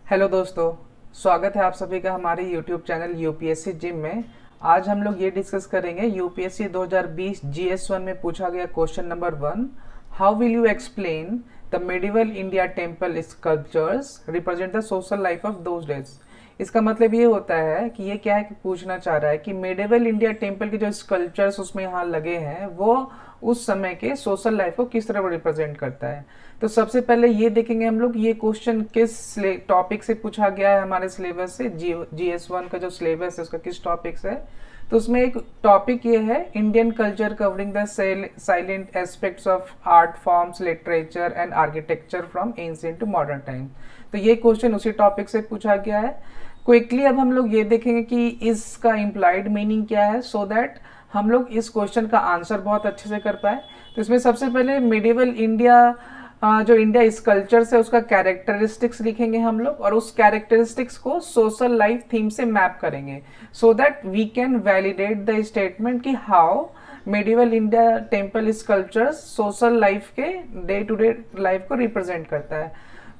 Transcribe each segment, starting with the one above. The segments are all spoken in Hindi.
हेलो दोस्तों, स्वागत है आप सभी का हमारे यूट्यूब चैनल यूपीएससी जिम में। आज हम लोग ये डिस्कस करेंगे यूपीएससी 2020 जीएस 1 में पूछा गया question number 1। How will you explain the medieval India temple sculptures represent the social life of those days. इसका मतलब ये होता है कि ये क्या है कि पूछना चाह रहा है कि मेडिवल इंडिया टेम्पल के जो स्कल्पचर्स उसमें यहाँ लगे हैं वो उस समय के सोशल लाइफ को किस तरह रिप्रेजेंट करता है। तो सबसे पहले ये देखेंगे हम लोग ये क्वेश्चन किस टॉपिक से पूछा गया है हमारे सिलेबस से। जीएस 1 का जो सिलेबस है उसका किस टॉपिक से है। तो उसमें एक टॉपिक ये है Indian culture covering the silent aspects of art forms literature and architecture from ancient to modern time. तो ये क्वेश्चन उसी टॉपिक से पूछा गया है। क्विकली अब हम लोग ये देखेंगे कि इसका इम्प्लाइड मीनिंग क्या है, सो दैट हम लोग इस क्वेश्चन का आंसर बहुत अच्छे से कर पाए। तो इसमें सबसे पहले मिडिवल इंडिया जो इंडिया स्कल्पचर्स है उसका कैरेक्टरिस्टिक्स लिखेंगे हम लोग, और उस कैरेक्टरिस्टिक्स को सोशल लाइफ थीम से मैप करेंगे so that we can validate the statement कि how medieval India temple sculptures social life के डे टू डे लाइफ को रिप्रेजेंट करता है।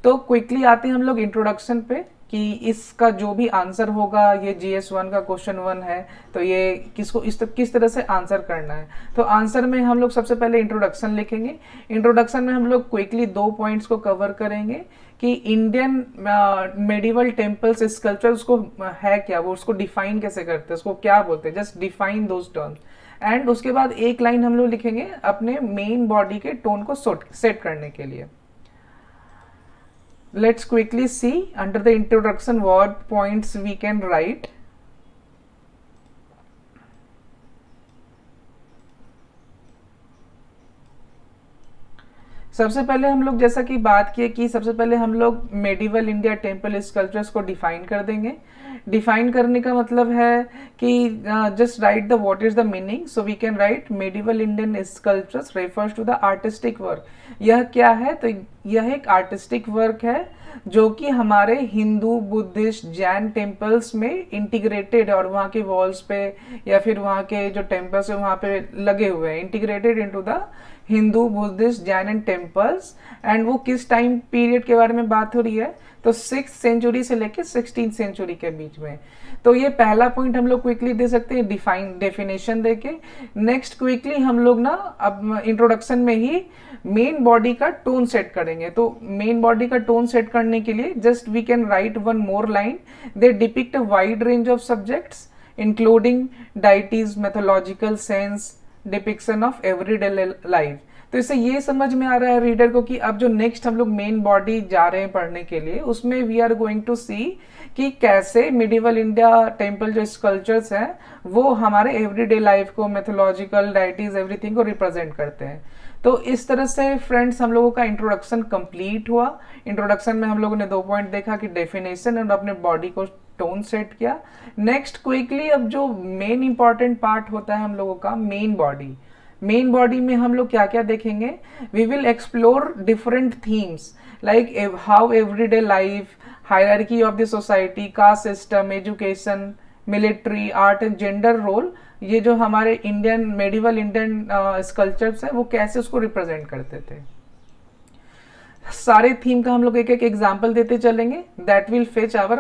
तो क्विकली आते हैं हम लोग इंट्रोडक्शन पे कि इसका जो भी आंसर होगा, ये जीएस 1 का क्वेश्चन 1 है, तो ये किस तरह से आंसर करना है। तो आंसर में हम लोग सबसे पहले इंट्रोडक्शन लिखेंगे। इंट्रोडक्शन में हम लोग क्विकली 2 पॉइंट्स को कवर करेंगे कि इंडियन मेडिवल टेम्पल्स स्कल्पचर उसको है क्या, वो उसको डिफाइन कैसे करते हैं, उसको क्या बोलते हैं, just define those terms. And उसके बाद एक लाइन हम लोग लिखेंगे अपने मेन बॉडी के टोन को सेट करने के लिए। Let's quickly see under the introduction what points we can write. सबसे पहले हम लोग जैसा कि बात किए कि सबसे पहले हम लोग मेडिवल इंडिया टेम्पल स्कल्पचर्स को डिफाइन कर देंगे। डिफाइन करने का मतलब है कि just write the what is the meaning, so we can write medieval Indian sculptures refers to the artistic work. यह क्या है, तो यह एक आर्टिस्टिक वर्क है जो कि हमारे हिंदू बुद्धिस्ट जैन टेम्पल्स में इंटीग्रेटेड है, और वहाँ के वॉल्स पे या फिर वहाँ के जो टेम्पल्स है वहाँ पे लगे हुए हैं, integrated into the Hindu Buddhist Jain and temples. And वो किस टाइम पीरियड के बारे में बात हो रही है, तो 6th सेंचुरी से लेकर 16th सेंचुरी के बीच में। तो ये पहला पॉइंट हम लोग क्विकली दे सकते हैं डेफिनेशन देके। नेक्स्ट क्विकली हम लोग ना अब इंट्रोडक्शन में ही मेन बॉडी का टोन सेट करेंगे। तो मेन बॉडी का टोन सेट करने के लिए just we can write one more line, they depict a wide range of subjects including deities mythological sense depiction of everyday life. तो इससे ये समझ में आ रहा है रीडर को कि अब जो नेक्स्ट हम लोग मेन बॉडी जा रहे हैं पढ़ने के लिए उसमें वी आर गोइंग टू सी कि कैसे मिडिवल इंडिया टेम्पल जो स्कल्पचर्स हैं वो हमारे एवरीडे लाइफ को मैथोलॉजिकल डाइटीज एवरीथिंग को रिप्रेजेंट करते हैं। तो इस तरह से फ्रेंड्स हम लोगों का इंट्रोडक्शन कंप्लीट हुआ। इंट्रोडक्शन में हम लोगों ने 2 पॉइंट देखा कि डेफिनेशन और अपने बॉडी को टोन सेट किया। नेक्स्ट क्विकली अब जो मेन इंपॉर्टेंट पार्ट होता है हम लोगों का मेन बॉडी। मेन बॉडी में हम लोग क्या क्या देखेंगे, we will explore different themes like how everyday life, hierarchy of the society, caste system, education, military, art and gender role. ये जो हमारे इंडियन मेडिवल इंडियन स्कल्पचर्स है वो कैसे उसको रिप्रेजेंट करते थे। सारे थीम का हम लोग एक एक एग्जाम्पल देते चलेंगे। That will fetch our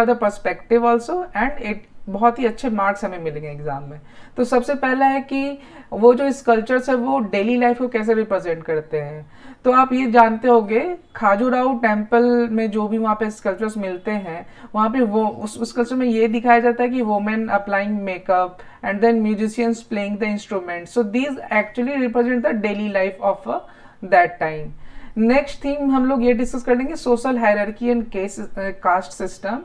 the perspective also, and it बहुत ही अच्छे मार्क्स हमें मिलेंगे एग्जाम में। तो सबसे पहला है कि वो जो स्कल्पचर्स है वो डेली लाइफ को कैसे रिप्रेजेंट करते हैं। तो आप ये जानते होंगे खाजुराहो टेम्पल में जो भी वहाँ पे स्कल्पचर्स मिलते हैं वहाँ पे वो उस स्कल्पचर में ये दिखाया जाता है कि women applying makeup and then musicians playing the instrument. So these actually represent the daily life of that time. Next thing हम लोग ये डिस्कस करेंगे social hierarchy and caste system.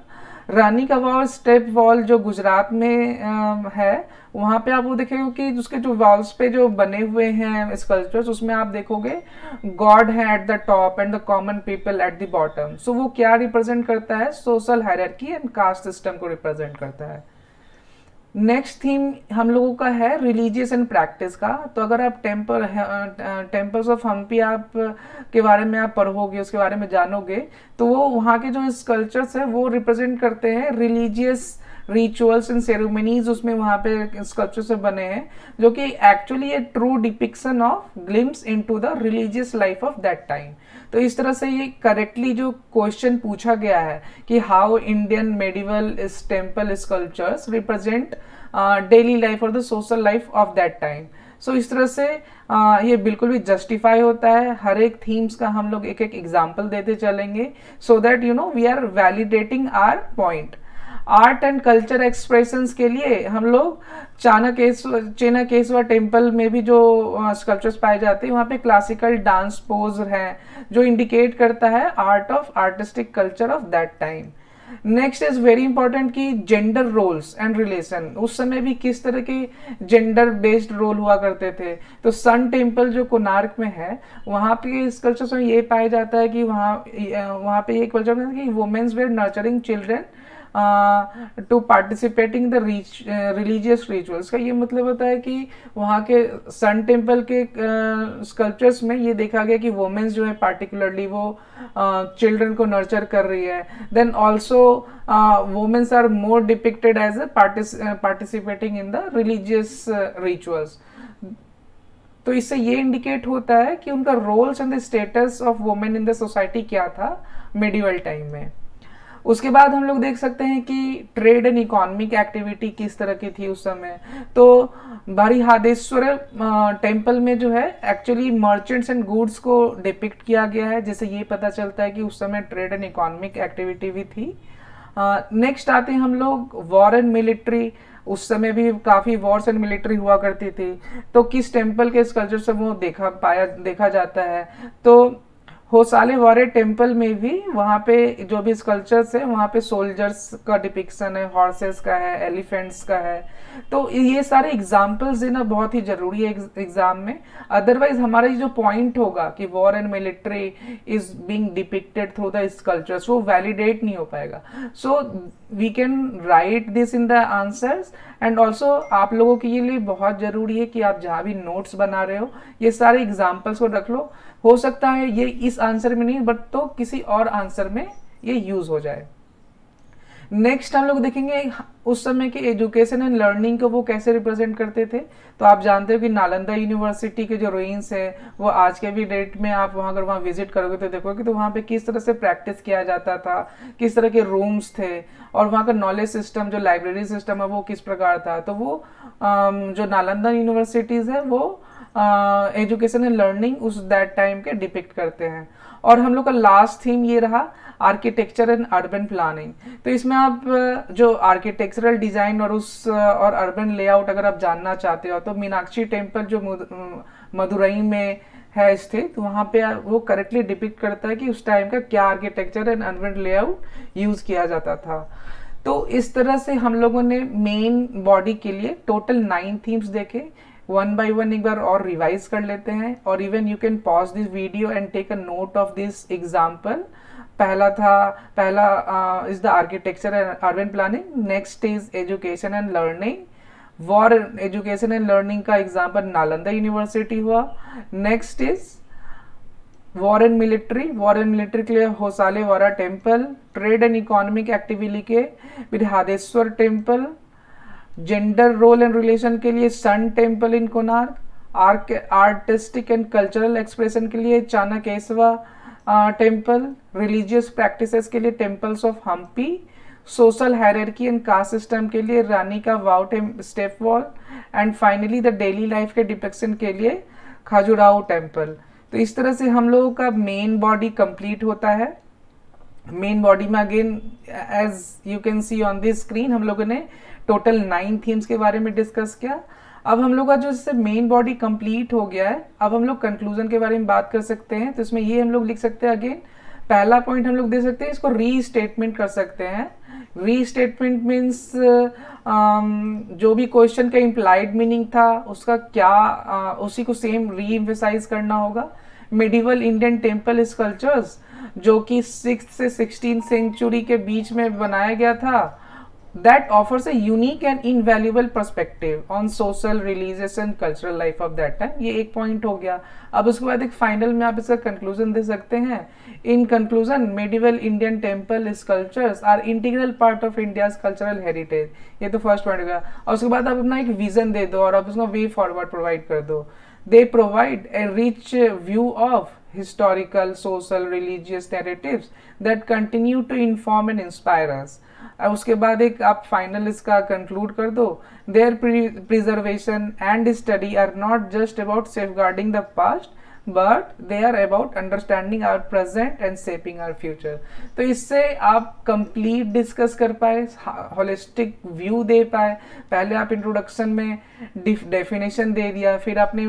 Rani ka Vav step wall जो गुजरात में है वहां पे आप वो देखेंगे कि उसके जो वॉल्स पे जो बने हुए हैं स्कल्पचर्स उसमें आप देखोगे गॉड है at the top and the common people at the bottom. So वो क्या रिप्रेजेंट करता है, social hierarchy and caste system को रिप्रेजेंट करता है। नेक्स्ट थीम हम लोगों का है रिलीजियस एंड प्रैक्टिस का। तो अगर आप टेम्पल्स ऑफ हम्पी आप के बारे में आप पढ़ोगे, उसके बारे में जानोगे, तो वो वहाँ के जो स्कल्पचर्स है वो रिप्रेजेंट करते हैं रिलीजियस रिचुअल्स एंड सेरेमनीज, उसमें वहाँ पे स्कल्पचर से बने हैं, जो कि actually A true depiction of glimpse into the religious life of that time. तो इस तरह से ये करेक्टली जो क्वेश्चन पूछा गया है कि how Indian medieval temple sculptures represent daily life और the social life of that time. So इस तरह से ये बिल्कुल भी जस्टिफाई होता है। हर एक थीम्स का हम लोग एक एक एग्जाम्पल देते चलेंगे, so that you know we are validating our point. Art and culture expressions के लिए हम लोग चेनाकेश्वर टेम्पल में भी जो स्कल्पचर्स पाए जाते हैं, वहाँ पे क्लासिकल डांस पोज है जो इंडिकेट करता है art of artistic culture of that time. Next is very important कि जेंडर रोल्स एंड रिलेशन, उस समय भी किस तरह के जेंडर बेस्ड रोल हुआ करते थे। तो सन टेम्पल जो कोणार्क में है, वहाँ पे इस कल्चर में ये पाया जाता है कि वहाँ पे ये कल्चर में कि womens were nurturing children to participating the religious rituals. का ये मतलब होता है कि वहाँ के सन टेम्पल के स्कल्पचर्स में ये देखा गया कि वुमेन्स जो है पार्टिकुलरली वो चिल्ड्रन को नर्चर कर रही है। Then also womens are more depicted as a participating in the religious rituals. तो इससे ये इंडिकेट होता है कि उनका roles and the status of women in the society क्या था मेडिवल टाइम में। उसके बाद हम लोग देख सकते हैं कि ट्रेड एंड इकोनॉमिक एक्टिविटी किस तरह की थी उस समय। तो बरिहादेश्वर टेम्पल में जो है एक्चुअली मर्चेंट्स एंड गुड्स को डिपिक्ट किया गया है, जिससे ये पता चलता है कि उस समय ट्रेड एंड इकोनॉमिक एक्टिविटी भी थी। नेक्स्ट आते हैं हम लोग वॉर एंड मिलिट्री। उस समय भी काफी वॉर्स एंड मिलिट्री हुआ करती थी, तो किस टेम्पल के स्कल्पचर से वो देखा जाता है। तो होसाले वारे टेम्पल में भी वहाँ पे जो भी स्कल्पचर्स है, वहाँ पे सोल्जर्स का डिपिक्शन है, हॉर्सेस का है, एलिफेंट्स का है। तो ये सारे एग्जाम्पल्स देना बहुत ही जरूरी है एग्जाम में। अदरवाइज हमारा जो पॉइंट होगा कि war and military is being depicted through the sculptures, वो वैलिडेट नहीं हो पाएगा। So we can write this in the answers. And also आप लोगों के लिए बहुत जरूरी है कि आप जहाँ भी नोट्स बना रहे हो, ये सारे एग्जाम्पल्स को रख लो। हो सकता है ये इस आंसर में नहीं, बट तो किसी और आंसर में ये यूज हो जाए। नेक्स्ट हम लोग देखेंगे उस समय के एजुकेशन एंड लर्निंग को वो कैसे रिप्रेजेंट करते थे। तो आप जानते हो कि नालंदा यूनिवर्सिटी के जो रुइंस है, वो आज के भी डेट में आप वहाँ अगर वहाँ विजिट करोगे तो देखोगे तो वहाँ पे किस तरह से प्रैक्टिस किया जाता था, किस तरह के रूम्स थे, और वहाँ का नॉलेज सिस्टम जो लाइब्रेरी सिस्टम है वो किस प्रकार था। तो वो जो नालंदा यूनिवर्सिटीज है वो एजुकेशन एंड लर्निंग उस दैट टाइम के डिपिक्ट करते हैं। और हम लोग का लास्ट थीम ये रहा आर्किटेक्चर एंड अर्बन प्लानिंग। तो इसमें आप जो आर्किटेक्चरल डिजाइन और अर्बन लेआउट अगर आप जानना चाहते हो, तो मीनाक्षी टेम्पल जो मदुरई में है स्थित, वहां पे वो करेक्टली डिपिक्ट करता है कि उस टाइम का क्या architecture and urban layout use किया जाता था। तो इस तरह से हम लोगों ने मेन बॉडी के लिए टोटल 9 थीम्स देखे। वन बाय वन एक बार और रिवाइज कर लेते हैं, और even you can pause this video and take a note of this example. पहला is the architecture and urban planning, next is education and learning. War education and learning का एग्जाम्पल नालंदा यूनिवर्सिटी हुआ। Next is war and military के लिए Hoysaleswara temple. Trade and economic activity के Brihadeeswara temple. Gender role and relation के लिए sun temple in Konark. Artistic and cultural expression के लिए चाणकेश्वर टेम्पल। रिलीजियस प्रैक्टिसेस के लिए temples of Hampi. Social hierarchy and caste system के लिए Rani ka Vav step well. And finally the daily life के डिपिक्शन के लिए खाजुराहो टेम्पल। तो इस तरह से हम लोगों का मेन बॉडी कंप्लीट होता है। मेन बॉडी में again as you can see on this screen हम लोगों ने टोटल 9 थीम्स के बारे में डिस्कस किया। अब हम लोग का जो इससे मेन बॉडी कंप्लीट हो गया है, अब हम लोग कंक्लूजन के बारे में बात कर सकते हैं। तो इसमें ये हम लोग लिख सकते हैं, अगेन पहला पॉइंट हम लोग दे सकते हैं, इसको रीस्टेटमेंट कर सकते हैं। रीस्टेटमेंट मीन्स जो भी क्वेश्चन का इम्प्लाइड मीनिंग था उसका क्या उसी को सेम री एम्फेसाइज करना होगा। मेडिवल इंडियन टेम्पल स्कल्पचर्स जो कि 6th से 16th सेंचुरी के बीच में बनाया गया था, that offers a unique and invaluable perspective on social, religious and cultural life of that time. ये एक पॉइंट हो गया. अब उसके बाद एक फाइनल में आप इसका कंक्लूजन दे सकते हैं. In conclusion, medieval Indian temple sculptures are integral part of India's cultural heritage. ये तो फर्स्ट पॉइंट हो गया. और उसके बाद आप अपना एक विजन दे दो और आप उसका वे फॉरवर्ड प्रोवाइड कर दो. They provide a rich view of historical, social, religious narratives that continue to inform and inspire us. अब उसके बाद एक आप फाइनल इसका कंक्लूड कर दो. Their preservation and study are not just about safeguarding the past, but they are about understanding our present and shaping our future. तो इससे आप कंप्लीट डिस्कस कर पाए, होलिस्टिक व्यू दे पाए. पहले आप इंट्रोडक्शन में डेफिनेशन दे दिया, फिर आपने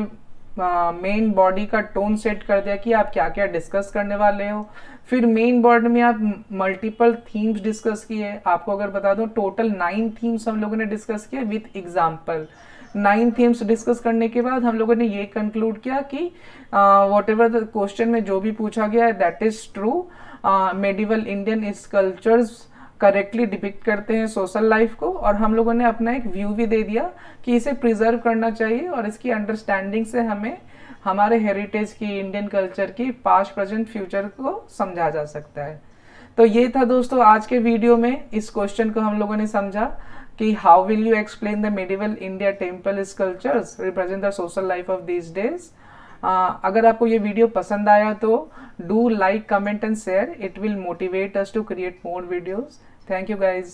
मेन बॉडी का टोन सेट कर दिया कि आप क्या क्या डिस्कस करने वाले हो. फिर मेन बॉडी में आप मल्टीपल थीम्स डिस्कस किए. आपको अगर बता दूं टोटल 9 थीम्स हम लोगों ने डिस्कस किए विथ एग्जाम्पल. 9 थीम्स डिस्कस करने के बाद हम लोगों ने ये कंक्लूड किया कि वॉट एवर द क्वेश्चन में जो भी पूछा गया है that is true. Medieval Indian sculptures correctly depict करते हैं सोशल लाइफ को, और हम लोगों ने अपना एक व्यू भी दे दिया कि इसे प्रिजर्व करना चाहिए और इसकी अंडरस्टैंडिंग से हमें हमारे हेरिटेज की, इंडियन कल्चर की पास्ट प्रेजेंट फ्यूचर को समझा जा सकता है. तो ये था दोस्तों आज के वीडियो में. इस क्वेश्चन को हम लोगों ने समझा कि how will you explain the medieval India temple sculptures represent the social life of these days. अगर आपको ये वीडियो पसंद आया तो do like, comment and share. It will motivate us to create more videos. Thank you guys.